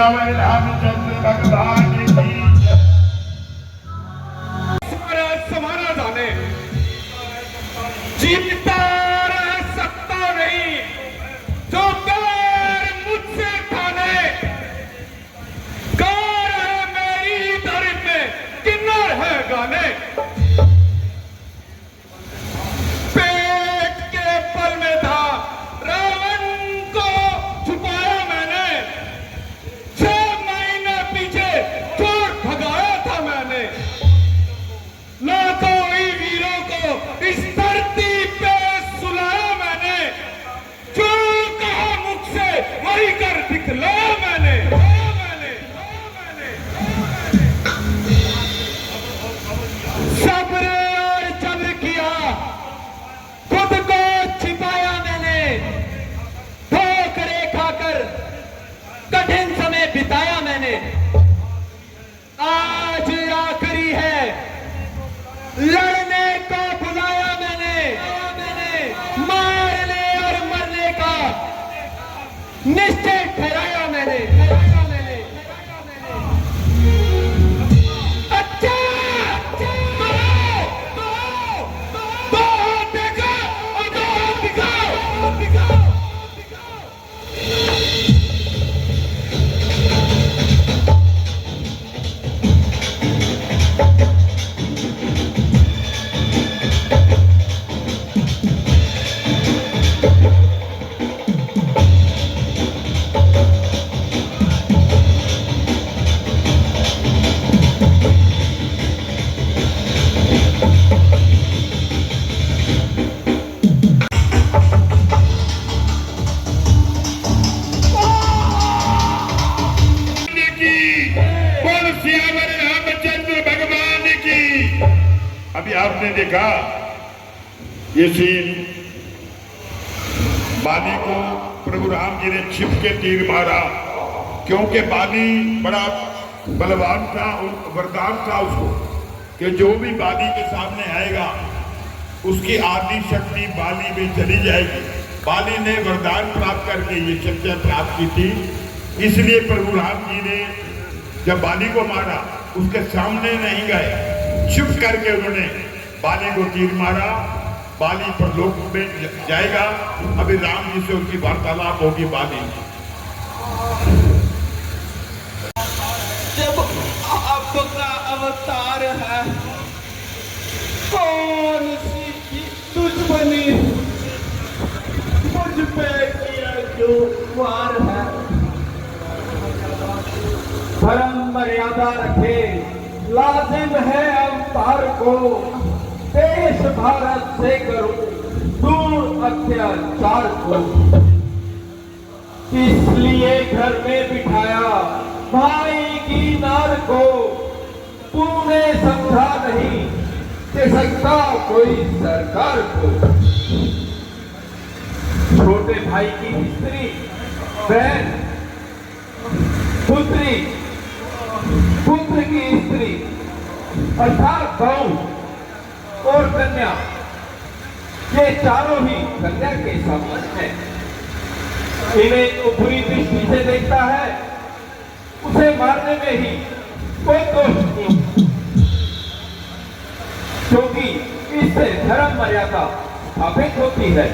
श्यावर रामचंद्र भगवान की समाना जाने जीतता रह सकता नहीं जो पैर मुझसे खाने कार है मेरी दर में किन्नर है गाने पेट के पल में था रावण को छुपाया मैंने 6 महीने पीछे चोर भगाया था मैंने लाखों ही वीरों को इस धरती पे सुलाया मैंने जो कहा मुख से वही कर दिखलाया मैंने सब्र और जब्र किया खुद को छिपाया मैंने ठोकरे खाकर कठिन समय बिताया मैंने आज आखिरी है लड़ने को बुलाया मैंने मारने और मरने का निश्चय ठहराया मैंने अच्छा दो हाथ देखो और 2 हाथ दिखाओ अभी आपने देखा ये सीन बाली को प्रभु राम जी ने छिप के तीर मारा क्योंकि बाली बड़ा बलवान था और वरदान था उसको कि जो भी बाली के सामने आएगा उसकी आदि शक्ति बाली में चली जाएगी। बाली ने वरदान प्राप्त करके ये शक्तियां प्राप्त की थी, इसलिए प्रभु राम जी ने जब बाली को मारा उसके सामने नहीं गए, चुप करके उन्होंने बाली को तीर मारा। बाली परलोक में जाएगा। अभी राम जी से उनकी वार्तालाप होगी। बाली जब आपका अवतार है कौन सी दुश्मनी मुझ पे किया जो वार है धर्म मर्यादा रखे लाजिम है अवतार को देश भारत से करो दूर अत्याचार को इसलिए घर में बिठाया भाई की नार को तूने समझा नहीं कि सकता कोई सरकार को छोटे भाई की स्त्री बहन पुत्री पुत्र की स्त्री अर्थात बहू और कन्या ये चारों ही कन्या के समान है। इन्हें जो बुरी दृष्टि से देखता है उसे मारने में ही कोई दोष नहीं क्योंकि इससे धर्म मर्यादा स्थापित होती है।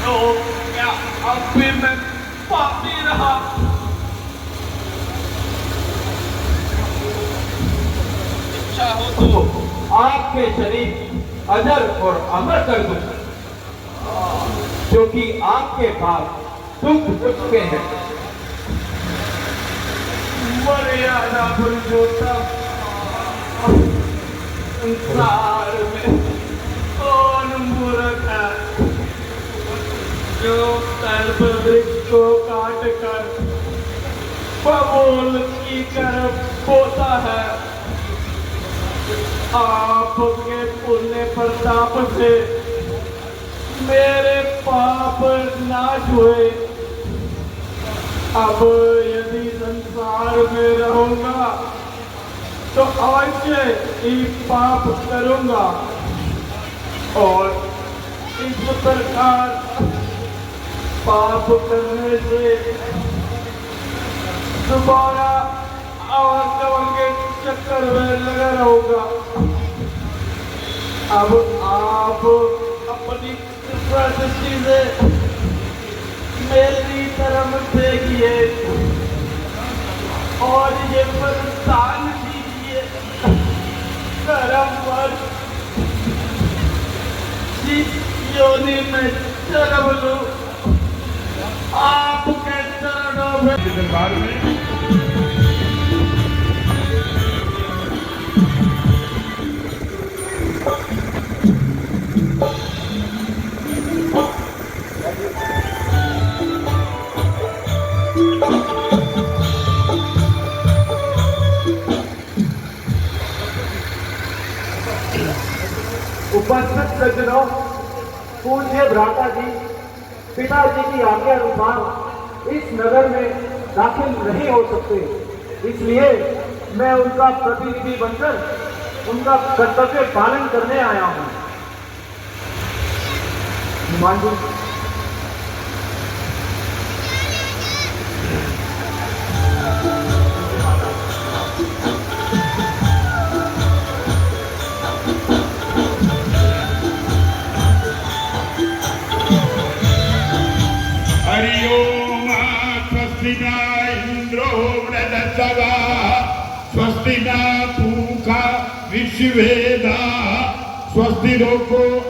तो क्या अब भी मैं पापी रहा? इच्छा हो तो आपके शरीर अजर और अमर कर दूं क्योंकि आपके पास दुख चुके हैं। मर्यादा पुरुषोत्तम संसार में कौन मूर्ख है जो कल्प वृक्ष को काट कर बबूल की तरफ बोता है। आपके पुण्य प्रताप से मेरे पाप नाश हुए। अब यदि संसार में रहूंगा तो अवश्य ही पाप करूंगा और इस प्रकार पाप करने से दोबारा आवर जवर के चक्कर में लगा रहूंगा। अब आप अपनी कृपा दृष्टि से मेरी तरफ देखिए और ये वरदान दीजिए, करम पर जिस योनि में जन्म लूं आपके चरणों में। दरबार में उपस्थित सज्जनों, पूज्य भ्राता जी पिताजी की आज्ञा अनुसार इस नगर में दाखिल नहीं हो सकते, इसलिए मैं उनका प्रतिनिधि बनकर उनका कर्तव्य पालन करने आया हूँ। हनुमान जी, स्वस्ति न इंद्रो वृद्धसवा स्वस्ति न पूषा विश्ववेदाः स्वस्ति नो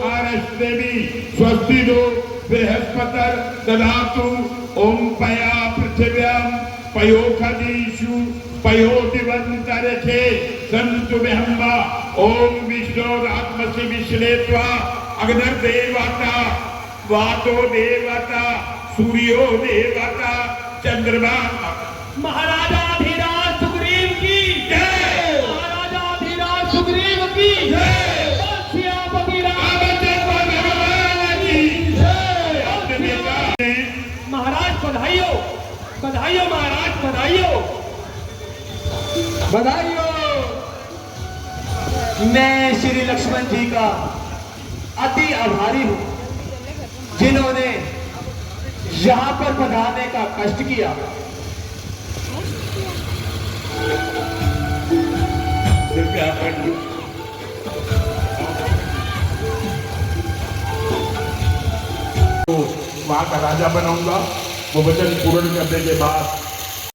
आरस्तेमी स्वस्ति नो बृहस्पतिर् ददातु ओम पया पृथिव्यां पयोखदीषु पयोदिवन्तरिक्षे सन्तु ब्रह्मा ओम विष्णोरात्मसि विश्लेत्वा अग्निर्देवता वातो देवता सूर्यो देवता चंद्रमा। महाराजाधिराज सुग्रीव की जय, महाराजाधिराज सुग्रीव की जय, श्यामपति रामचंद्र भगवान की जय। महाराज बधाइयो, बधाइयो महाराज, बधाइयो बधाइयो। मैं श्री लक्ष्मण जी का अति आभारी हूँ जिन्होंने यहाँ पर पधारने का कष्ट किया। कृपया करिए। तो वहां का राजा बनाऊंगा, वो वचन पूर्ण करने के बाद